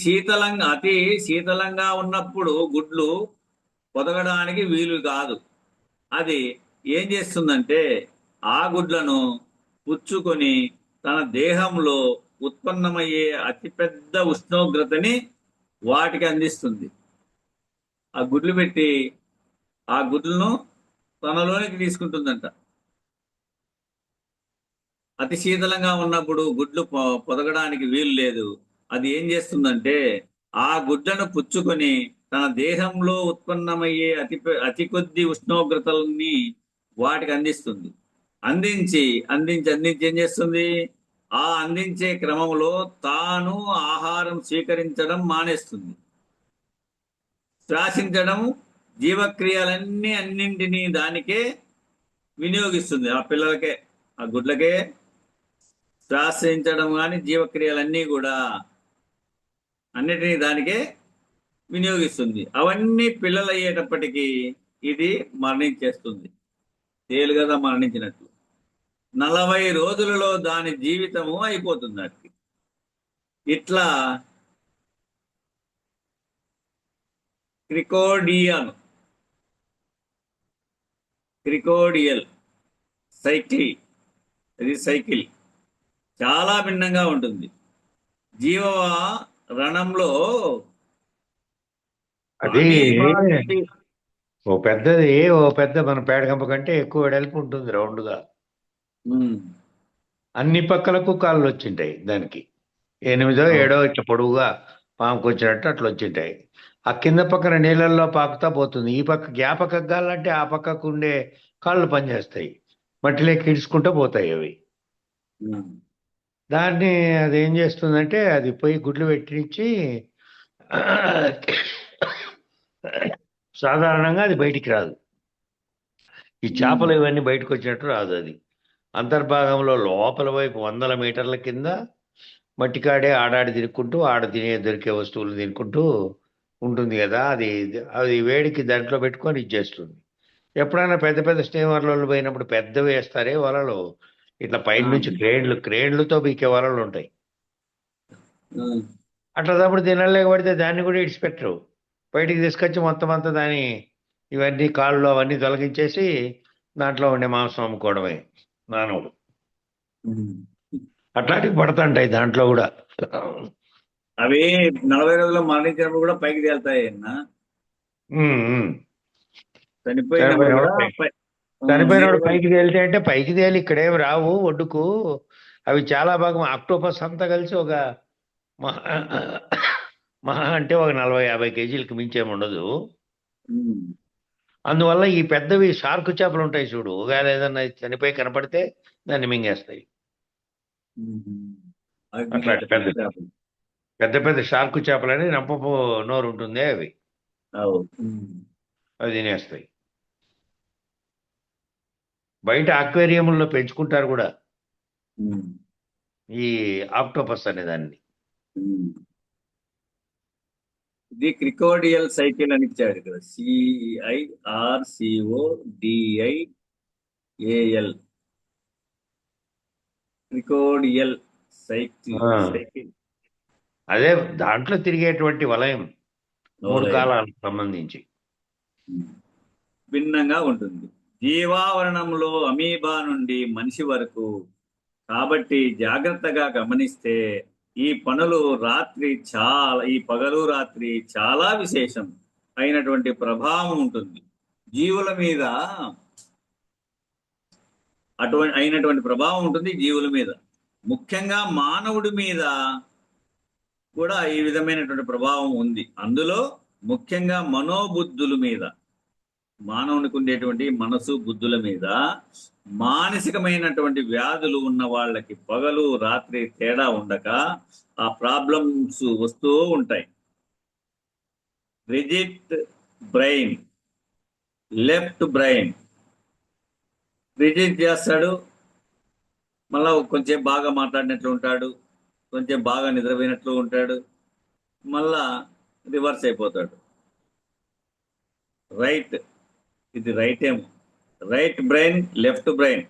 Speaker 1: శీతలంగా ఉన్నప్పుడు గుడ్లు పొదగడానికి వీలు కాదు. అది ఏం చేస్తుందంటే ఆ గుడ్లను పుచ్చుకొని తన దేహంలో ఉత్పన్నమయ్యే అతిపెద్ద ఉష్ణోగ్రతని వాటికి అందిస్తుంది. ఆ గుడ్లు పెట్టి ఆ గుడ్లను తనలోనికి తీసుకుంటుందంట. అతి శీతలంగా ఉన్నప్పుడు గుడ్లు పొదగడానికి వీలు లేదు. అది ఏం చేస్తుందంటే ఆ గుడ్లను పుచ్చుకొని తన దేహంలో ఉత్పన్నమయ్యే అతి కొద్ది ఉష్ణోగ్రతల్ని వాటికి అందిస్తుంది. అందించి అందించి అందించి ఏం చేస్తుంది, ఆ అందించే క్రమంలో తాను ఆహారం స్వీకరించడం మానేస్తుంది. శ్వాసించడం, జీవక్రియలన్నీ అన్నింటినీ దానికే వినియోగిస్తుంది. ఆ పిల్లలకే, ఆ గుడ్లకే శ్వాసించడం కానీ జీవక్రియలన్నీ కూడా అన్నిటినీ దానికే వినియోగిస్తుంది. అవన్నీ పిల్లలు అయ్యేటప్పటికీ ఇది మరణించేస్తుంది, తేలుగదా మరణించినట్లు. 40 రోజులలో దాని జీవితము అయిపోతుంది అది. ఇట్లా క్రికోడియల్ సైకిల్ చాలా భిన్నంగా ఉంటుంది. జీవ రణంలో
Speaker 2: అది
Speaker 1: అమీబా నుండి
Speaker 2: ఓ పెద్ద మన పేడగంప కంటే ఎక్కువ వెడల్పు ఉంటుంది రౌండ్గా.
Speaker 1: ఉమ్,
Speaker 2: అన్ని పక్కలకు కాళ్ళు వచ్చింటాయి దానికి. 8
Speaker 1: అవును.
Speaker 2: 7 ఇట్లా పొడవుగా పాముకు వచ్చినట్టు అట్లా వచ్చింటాయి. ఆ కింద పక్కన నీళ్ళల్లో పాకుతా పోతుంది. ఈ పక్క పక్కకు గాలంటే ఆ పక్కకు ఉండే కాళ్ళు పనిచేస్తాయి. మట్టిలోకి ఈడ్చుకుంటూ పోతాయి అవి.
Speaker 1: ఉమ్,
Speaker 2: దాన్ని అది ఏం చేస్తుందంటే అది పోయి గుడ్లు పెట్టించి సాధారణంగా అది బయటికి రాదు. ఈ
Speaker 1: ఉమ్,
Speaker 2: చేపలు ఇవన్నీ బయటకు వచ్చినట్టు రాదు అది. అంతర్భాగంలో లోపల వైపు 100 మీటర్ల కింద మట్టికాడే ఆడాడి తినుకుంటూ దొరికే వస్తువులు తినుకుంటూ ఉంటుంది కదా. అది అది వేడికి దాంట్లో పెట్టుకొని ఇచ్చేస్తుంది. ఎప్పుడైనా పెద్ద పెద్ద స్టీమర్లలో పోయినప్పుడు పెద్దవి వేస్తారే వలలు, ఇట్లా పైన
Speaker 1: ఆ,
Speaker 2: నుంచి క్రేన్లతో బీకే వలలు ఉంటాయి.
Speaker 1: ఉమ్,
Speaker 2: అట్లా తప్పుడు తినలేకపోతే దాన్ని కూడా ఇడిచిపెట్టరు. బయటికి తీసుకొచ్చి మొత్తం అంతా దాని ఇవన్నీ కాళ్ళు అవన్నీ తొలగించేసి దాంట్లో ఉండే మాంసం అమ్ముకోవడమే మానవుడు.
Speaker 1: ఉమ్.
Speaker 2: అట్లాంటివి పడుతుంటాయి దాంట్లో కూడా.
Speaker 1: అవి 40 రోజుల్లో మరణించినప్పుడు కూడా పైకి తేలుతాయి అన్న.
Speaker 2: ఉమ్, ఉమ్.
Speaker 1: చనిపోయినప్పుడు
Speaker 2: చనిపోయినోడు
Speaker 1: కూడా
Speaker 2: పైకి చనిపోయినోడు
Speaker 1: నీళ్ళలో.
Speaker 2: పైకి తేలితే అంటే పైకి తేలి ఇక్కడేం రావు ఒడ్డుకు. అవి చాలా భాగం ఆక్టోపస్ అంతా కలిసి ఒక మహా మహా అంటే ఒక 40 50 కేజీలకు మించేం ఉండదు.
Speaker 1: ఉమ్,
Speaker 2: అందువల్ల ఈ పెద్దవి షార్క్ చేపలు ఉంటాయి చూడు, ఒకవేళ ఏదన్నా చనిపోయి కనపడితే దాన్ని మింగేస్తాయి.
Speaker 1: ఉమ్. అవి
Speaker 2: అట్లాంటి
Speaker 1: మింగేస్తాయి పెద్ద చేపలు.
Speaker 2: పెద్ద పెద్ద షార్క్ చేపలని రంపపు నోరు ఉంటుంది అవి.
Speaker 1: అవు.
Speaker 2: అవి తినేస్తాయి. బయట ఆక్వేరియంలో పెంచుకుంటారు కూడా
Speaker 1: ఉమ్,
Speaker 2: ఈ ఆక్టోపస్ అనే దాన్ని.
Speaker 1: ఉమ్. ఇది క్రికోడియల్ సైకిల్ అని ఇచ్చాడు ఇక్కడ. CIRCODIAL, క్రికోడియల్
Speaker 2: ఆ,
Speaker 1: సైకిల్.
Speaker 2: అదే దాంట్లో తిరిగేటువంటి వలయం 3
Speaker 1: ఓలయం.
Speaker 2: కాలాలకు సంబంధించి.
Speaker 1: భిన్నంగా ఉంటుంది. జీవావరణంలో అమీబా నుండి మనిషి వరకు. కాబట్టి జాగ్రత్తగా గమనిస్తే ఈ పగలు రాత్రి చాలా విశేషం అయినటువంటి ప్రభావం ఉంటుంది జీవుల మీద. అయినటువంటి ప్రభావం ఉంటుంది జీవుల మీద, ముఖ్యంగా మానవుడి మీద కూడా ఈ విధమైనటువంటి ప్రభావం ఉంది. అందులో ముఖ్యంగా మనోబుద్ధుల మీద, మానవునికి ఉండేటువంటి మనసు బుద్ధుల మీద. మానసికమైనటువంటి వ్యాధులు ఉన్న వాళ్ళకి పగలు రాత్రి తేడా ఉండక ఆ ప్రాబ్లమ్స్ వస్తూ ఉంటాయి. Rigid brain, left brain rigid చేస్తాడు, మళ్ళా కొంచెం బాగా మాట్లాడినట్లు ఉంటాడు, కొంచెం బాగా నిద్రపోయినట్లు ఉంటాడు, మళ్ళా రివర్స్ అయిపోతాడు. రైట్, ఇది రైట్ ఏమో. రైట్ బ్రెయిన్, లెఫ్ట్ బ్రెయిన్,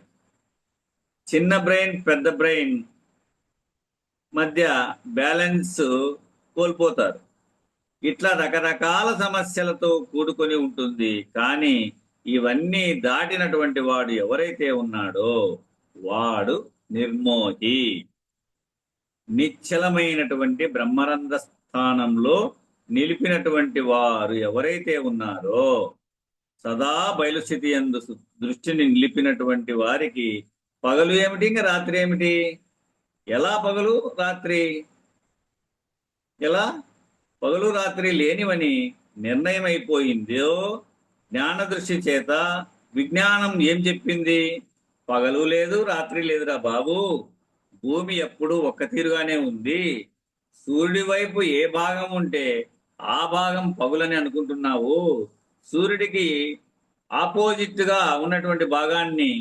Speaker 1: చిన్న బ్రెయిన్ పెద్ద బ్రెయిన్ మధ్య బ్యాలెన్స్ కోల్పోతారు. ఇట్లా రకరకాల సమస్యలతో కూడుకొని ఉంటుంది. కానీ ఇవన్నీ దాటినటువంటి వాడు ఎవరైతే ఉన్నాడో వాడు నిర్మోహి. నిశ్చలమైనటువంటి బ్రహ్మరంధ్ర స్థానంలో నిలిపినటువంటి వారు ఎవరైతే ఉన్నారో, సదా బయలుస్థితి యందు దృష్టిని నిలిపినటువంటి వారికి పగలు ఏమిటి, ఇంకా రాత్రి ఏమిటి? ఎలా పగలు రాత్రి? ఎలా పగలు రాత్రి లేనివని నిర్ణయం అయిపోయిందో జ్ఞాన దృష్టి చేత విజ్ఞానం ఏం చెప్పింది? పగలు లేదు రాత్రి లేదురా బాబు, భూమి ఎప్పుడు ఒక్క తీరుగానే ఉంది. సూర్యుడి వైపు ఏ భాగం ఉంటే ఆ భాగం పగులని అనుకుంటున్నావు. సూర్యుడికి ఆపోజిట్ గా ఉన్నటువంటి భాగాన్ని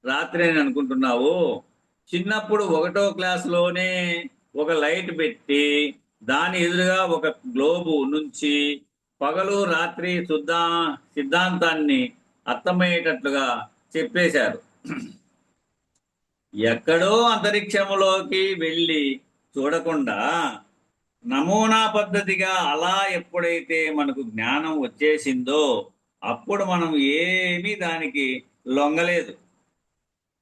Speaker 1: రాత్రి అని అనుకుంటున్నావు. చిన్నప్పుడు 1వ క్లాసులోనే ఒక లైట్ పెట్టి దాని ఎదురుగా ఒక గ్లోబు నుంచి పగలు రాత్రి సిద్ధాంతాన్ని అర్థమయ్యేటట్లుగా చెప్పేశారు. ఎక్కడో అంతరిక్షంలోకి వెళ్ళి చూడకుండా నమూనా పద్ధతిగా అలా ఎప్పుడైతే మనకు జ్ఞానం వచ్చేసిందో అప్పుడు మనం ఏమీ దానికి లొంగలేదు.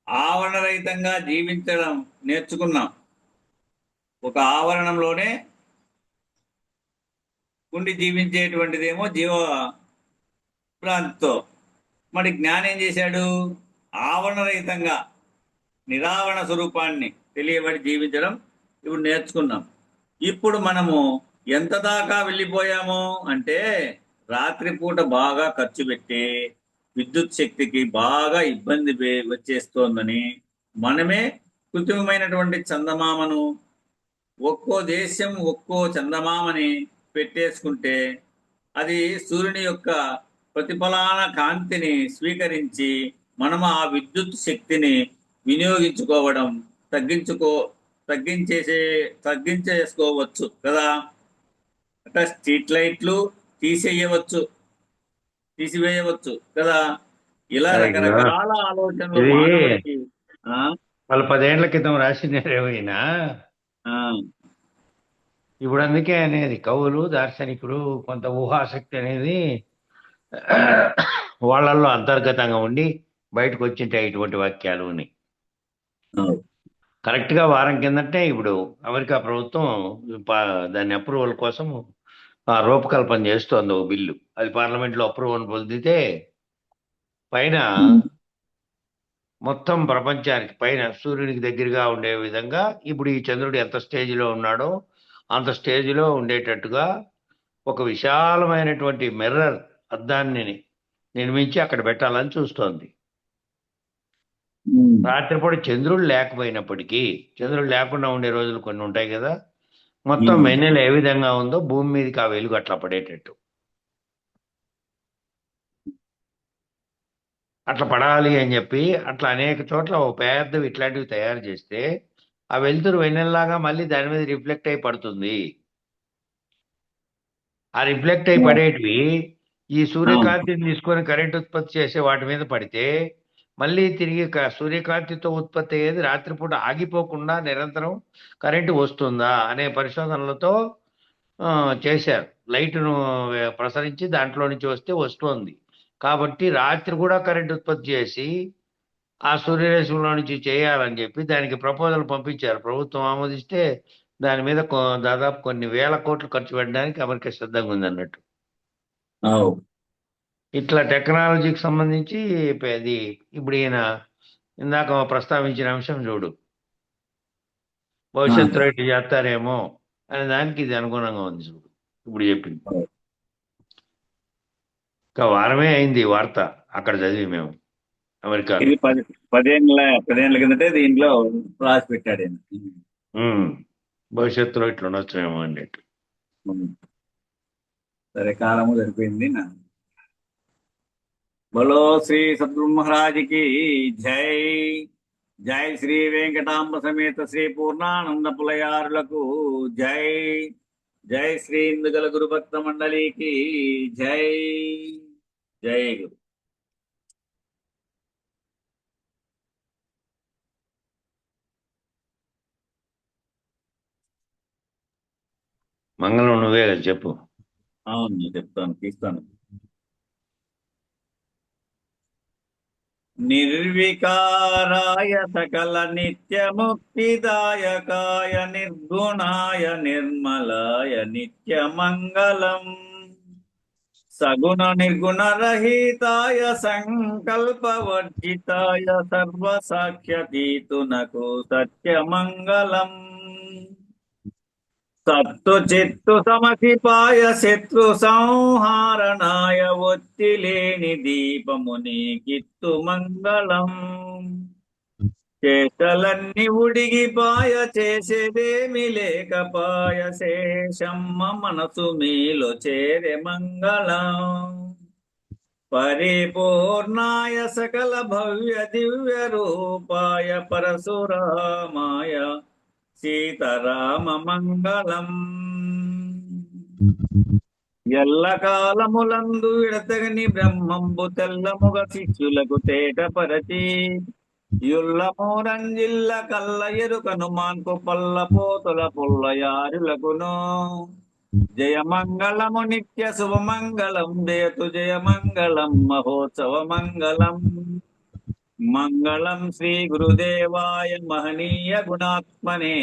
Speaker 1: ఆవరణరహితంగా జీవించడం నేర్చుకున్నాం. ఒక ఆవరణంలోనే ఉండి జీవించేటువంటిదేమో జీవ భ్రాంతితో. మరి జ్ఞానం ఏం చేశాడు? ఆవరణరహితంగా నిరావరణ స్వరూపాన్ని తెలియబడి జీవించడం ఇప్పుడు నేర్చుకున్నాం. ఇప్పుడు మనము ఎంత దాకా వెళ్ళిపోయాము అంటే, రాత్రిపూట బాగా ఖర్చు పెట్టి విద్యుత్ శక్తికి బాగా ఇబ్బంది వచ్చేస్తోందని మనమే కృత్రిమమైనటువంటి చందమామను, ఒక్కో దేశం ఒక్కో చందమామని పెట్టేసుకుంటే అది సూర్యుని యొక్క ప్రతిఫలాన కాంతిని స్వీకరించి మనం ఆ విద్యుత్ శక్తిని వినియోగించుకోవడం తగ్గించేసుకోవచ్చు కదా. అంటే స్ట్రీట్ లైట్లు తీసివేయవచ్చు కదా. ఇలా
Speaker 2: సరిగ్గా
Speaker 1: రకరకాల ఆలోచనలు
Speaker 2: ఇది
Speaker 1: మానవుడికి. ఆ
Speaker 2: వాళ్ళు 10 ఏళ్ల క్రితం రాసినారేమైనా.
Speaker 1: ఆ
Speaker 2: ఇప్పుడు అందుకే అనేది కవులు దార్శనికులు కొంత ఊహాశక్తి అనేది వాళ్ళల్లో అంతర్గతంగా ఉండి బయటకు వచ్చింటాయి ఇటువంటి వాక్యాలు అని.
Speaker 1: అవును.
Speaker 2: కరెక్ట్గా వారం కిందటే ఇప్పుడు అమెరికా ప్రభుత్వం దాని అప్రూవల్ కోసం రూపకల్పన చేస్తోంది ఓ బిల్లు. అది పార్లమెంట్లో అప్రూవల్ పొందితే పైన మొత్తం ప్రపంచానికి పైన సూర్యునికి దగ్గరగా ఉండే విధంగా ఇప్పుడు ఈ చంద్రుడు ఎంత స్టేజిలో ఉన్నాడో అంత స్టేజిలో ఉండేటట్టుగా ఒక విశాలమైనటువంటి మిర్రర్ అద్దాన్ని నిర్మించి అక్కడ పెట్టాలని చూస్తోంది.
Speaker 1: ఉమ్.
Speaker 2: రాత్రిపూట చంద్రుడు లేకపోయినప్పటికీ, చంద్రుడు లేకుండా ఉండే రోజులు కొన్ని ఉంటాయి కదా, మొత్తం
Speaker 1: ఉమ్.
Speaker 2: వెన్నెల ఏ విధంగా ఉందో భూమి మీదకి ఆ వెలుగు అట్లా పడేటట్టు, అట్లా పడాలి అని చెప్పి అట్లా అనేక చోట్ల ఓ పెద్దవి ఇట్లాంటివి తయారు చేస్తే ఆ వెలుతురు వెన్నెల్లాగా మళ్ళీ దాని మీద రిఫ్లెక్ట్ అయి పడుతుంది. ఆ రిఫ్లెక్ట్ అయి పడేటివి ఈ
Speaker 1: ఆ.
Speaker 2: సూర్యకాంతిని తీసుకొని కరెంట్ ఉత్పత్తి చేసే వాటి మీద పడితే మళ్ళీ తిరిగి సూర్యకాంతితో ఉత్పత్తి అయ్యేది రాత్రిపూట ఆగిపోకుండా నిరంతరం కరెంటు వస్తుందా అనే పరిశోధనలతో చేశారు. లైట్ను ప్రసరించి దాంట్లో నుంచి వస్తుంది కాబట్టి రాత్రి కూడా కరెంట్ ఉత్పత్తి చేసి ఆ సూర్యరశ్మిలో నుంచి చేయాలని చెప్పి దానికి ప్రపోజల్ పంపించారు. ప్రభుత్వం ఆమోదిస్తే దాని మీద దాదాపు కొన్ని వేల కోట్లు ఖర్చు పెట్టడానికి అమెరికా సిద్ధంగా ఉంది అన్నట్టు.
Speaker 1: అవును.
Speaker 2: ఇట్లా టెక్నాలజీకి సంబంధించి అది ఇప్పుడు ఈయన ఇందాక ప్రస్తావించిన అంశం చూడు,
Speaker 1: ఆ.
Speaker 2: భవిష్యత్తులో ఇట్లా చేస్తారేమో అనే దానికి ఇది అనుగుణంగా ఉంది చూడు ఇప్పుడు చెప్పింది. ఇంకా వారమే అయింది ఈ వార్త అక్కడ చదివి మేము అమెరికాలో.
Speaker 1: ఇది 10 ఏళ్ళ కిందటే దీంట్లో రాసి పెట్టాడు ఈయన.
Speaker 2: భవిష్యత్తులో ఇట్లా ఉండొచ్చేమో అన్నట్టు.
Speaker 1: ఉమ్. సరే, కాలము సరిపోయింది నా. బలో శ్రీ సద్గురు మహారాజ్ కి జై. జై శ్రీ వెంకటాంబ సమేత శ్రీ పూర్ణానంద పులయారులకు జై. జై శ్రీ ఇందుగల గురు భక్త మండలికి జై. జై గురు.
Speaker 2: మంగళం నువ్వే కదా చెప్పు.
Speaker 1: అవును, చెప్తాను, తీస్తాను. నిర్వికారాయ సకల నిత్యముక్తిదాయకాయ నిర్గుణాయ నిర్మలాయ నిత్యమంగళం సగుణ నిర్గుణ రహితాయ సంకల్పవర్జితాయ సర్వసాఖ్యతీతునకు సత్యమంగళం సత్తు చిత్తు సమసిపాయ శత్రు సంహారణాయ ఒత్తిలేని దీపముని కిత్తు మంగళం చేతలన్నీ ఉడిగిపాయ చేసేదేమి లేకపాయ శేషమ్మ మనసు మీలో చేరే మంగళం పరిపూర్ణాయ సకల భవ్య దివ్య రూపాయ పరశురామాయ సీతారామ మంగళం ఎల్లకాలములందు విడతగని బ్రహ్మంబు తెల్లముగ శిష్యులకు తేటపరచి యుల్లమూరంజిల్ల కల్ల ఎరుకను మాన్పు పల్ల పోతుల పుల్లయారులకును జయమంగళము నిత్య శుభమంగళం జయతు జయమంగళం మహోత్సవ మంగళం మంగళం శ్రీ గురుదేవాయ మహనీయ గుణాత్మనే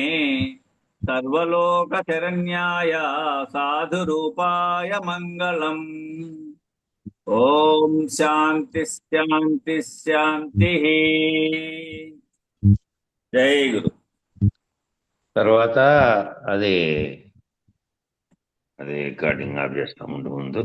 Speaker 1: సర్వలోక శరణ్యాయ సాధు రూపాయ మంగళం ఓం శాంతి శాంతి శాంతి జై గురు
Speaker 2: తర్వాత అది అది రికార్డింగ్ ఆఫ్ చేస్తాం ముందు